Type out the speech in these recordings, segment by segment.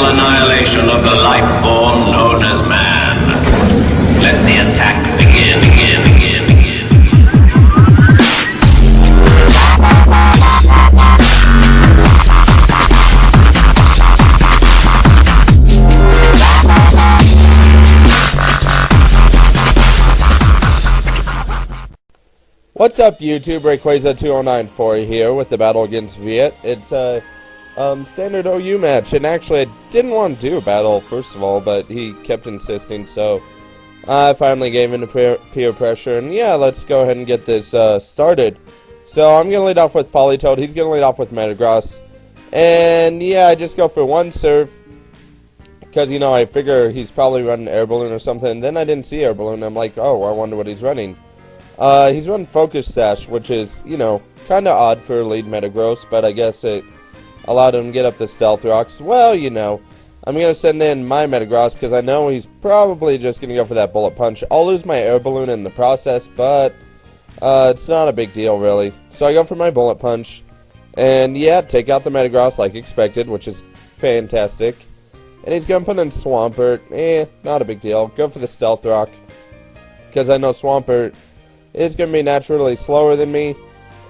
final annihilation of the life form known as man. Let the attack begin. What's up, YouTube? Rayquaza2094 here with the battle against Viet. It's a standard OU match, and actually I didn't want to do a battle, first of all, but he kept insisting, so I finally gave in to peer pressure, and yeah, let's go ahead and get this started. So I'm going to lead off with Politoed, he's going to lead off with Metagross, and yeah, I just go for one surf, because, you know, I figure he's probably running Air Balloon or something, then I didn't see Air Balloon, I'm like, oh, I wonder what he's running. He's running Focus Sash, which is, you know, kind of odd for lead Metagross, but I guess it allowed him to get up the Stealth Rocks. Well, you know, I'm going to send in my Metagross, because I know he's probably just going to go for that Bullet Punch. I'll lose my Air Balloon in the process, but it's not a big deal, really. So I go for my Bullet Punch, and yeah, take out the Metagross like expected, which is fantastic. And he's going to put in Swampert. Not a big deal. Go for the Stealth Rock, because I know Swampert is going to be naturally slower than me,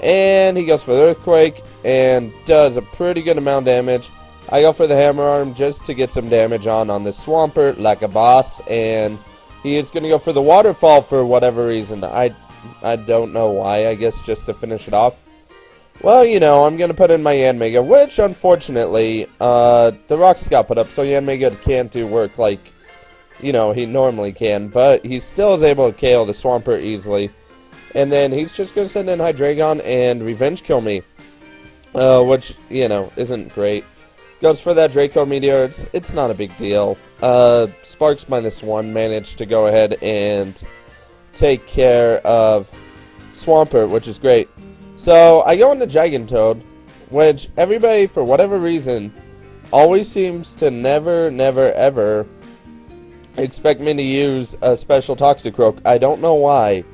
and he goes for the Earthquake, and does a pretty good amount of damage. I go for the Hammer Arm just to get some damage on this Swampert like a boss, and he is going to go for the Waterfall for whatever reason. I don't know why, I guess just to finish it off. Well, you know, I'm going to put in my Yanmega, which unfortunately, the rocks got put up, so Yanmega can't do work like, you know, he normally can, but he still is able to KO the Swampert easily. And then he's just going to send in Hydreigon and Revenge Kill me, which, you know, isn't great. Goes for that Draco Meteor, it's not a big deal. Sparks -1 managed to go ahead and take care of Swampert, which is great. So I go into Gigantoad, which everybody, for whatever reason, always seems to never, ever expect me to use a special Toxicroak. I don't know why.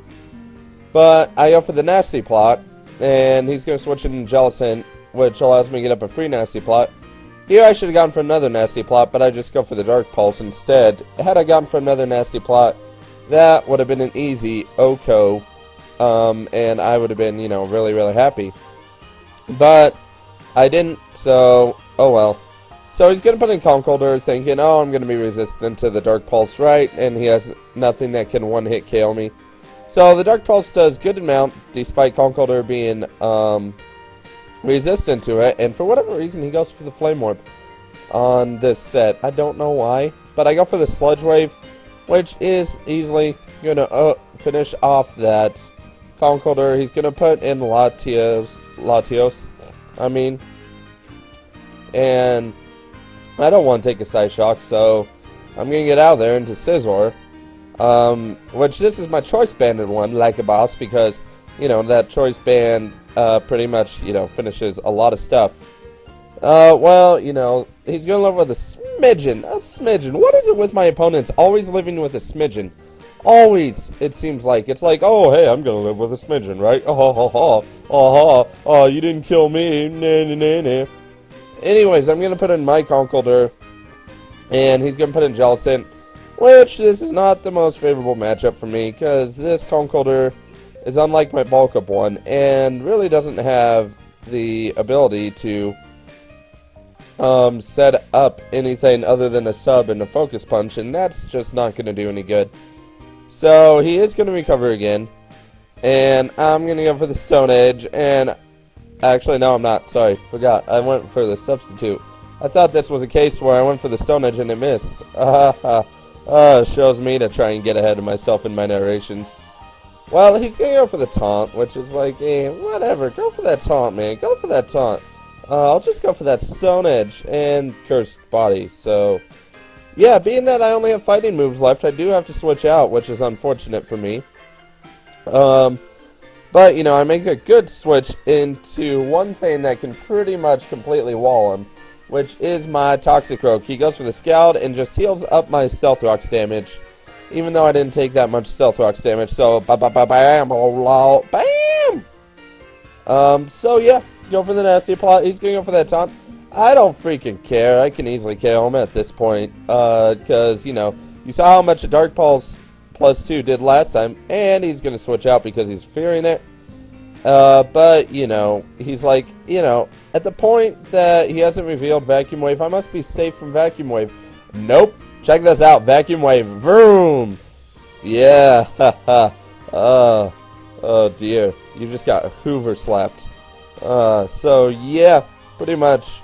But I go for the Nasty Plot, and he's going to switch it into Jellicent, which allows me to get up a free Nasty Plot. Here I should have gone for another Nasty Plot, but I just go for the Dark Pulse instead. Had I gone for another Nasty Plot, that would have been an easy OHKO, and I would have been, you know, really happy. But I didn't, so, oh well. So he's going to put in Conkeldurr, thinking, oh, I'm going to be resistant to the Dark Pulse, right? And he has nothing that can one-hit KO me. So the Dark Pulse does good amount, despite Conkeldurr being resistant to it, and for whatever reason he goes for the Flame Orb on this set. I don't know why, but I go for the Sludge Wave, which is easily going to finish off that Conkeldurr. He's going to put in Latios, and I don't want to take a Side Shock, so I'm going to get out of there into Scizor. Which this is my Choice Banded one, like a boss, because, you know, that Choice Band, pretty much, you know, finishes a lot of stuff. Well, you know, he's gonna live with a smidgen. What is it with my opponents always living with a smidgen? Always, it seems like. It's like, oh, hey, I'm gonna live with a smidgen, right? Oh, you didn't kill me, nah. Anyways, I'm gonna put in my Conkeldurr, and he's gonna put in Jellicent. Which, this is not the most favorable matchup for me, because this Conkeldurr is unlike my bulk up one, and really doesn't have the ability to set up anything other than a sub and a Focus Punch, and that's just not going to do any good. So, he is going to recover again, and I'm going to go for the Stone Edge, and actually, no, I'm not, sorry, forgot, I went for the Substitute. I thought this was a case where I went for the Stone Edge and it missed. Shows me to try and get ahead of myself in my narrations. Well, he's gonna go for the Taunt, which is like, whatever. Go for that Taunt, man. Go for that Taunt. I'll just go for that Stone Edge and Cursed Body. So, yeah, being that I only have fighting moves left, I do have to switch out, which is unfortunate for me. But, you know, I make a good switch into one thing that can pretty much completely wall him, which is my Toxicroak. He goes for the Scald and just heals up my Stealth Rocks damage, even though I didn't take that much Stealth Rocks damage, so bam, so yeah, go for the Nasty Plot. He's gonna go for that Taunt. I don't freaking care. I can easily KO him at this point. Because, you know, you saw how much a Dark Pulse +2 did last time, and he's going to switch out because he's fearing it. But, you know, he's like, you know, at the point that he hasn't revealed Vacuum Wave, I must be safe from Vacuum Wave. Nope. Check this out. Vacuum Wave. Vroom. Yeah. Haha. Oh, dear. You just got Hoover slapped. So, yeah. Pretty much.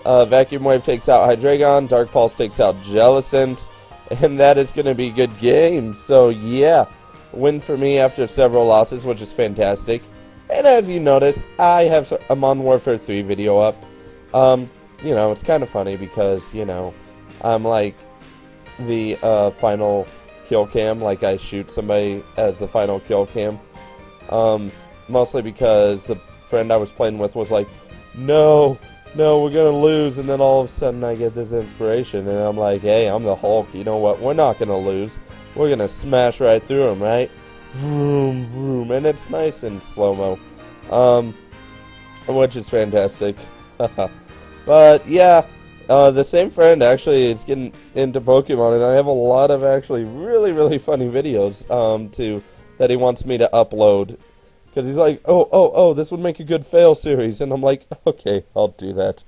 Vacuum Wave takes out Hydreigon. Dark Pulse takes out Jellicent. And that is going to be a good game. So, yeah. Win for me after several losses, which is fantastic. And as you noticed, I have a Modern Warfare 3 video up. You know, it's kind of funny because, you know, I'm like the final kill cam. Like, I shoot somebody as the final kill cam. Mostly because the friend I was playing with was like, no, we're going to lose. And then all of a sudden I get this inspiration. And I'm like, hey, I'm the Hulk. You know what? We're not going to lose. We're going to smash right through them, right? Vroom, vroom. And it's nice in slow-mo. Which is fantastic. But, yeah. The same friend actually is getting into Pokemon. And I have a lot of actually really, really funny videos that he wants me to upload. Because he's like, oh, this would make a good fail series. And I'm like, okay, I'll do that.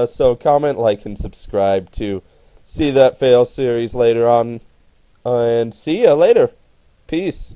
So comment, like, and subscribe to see that fail series later on. And see ya later. Peace.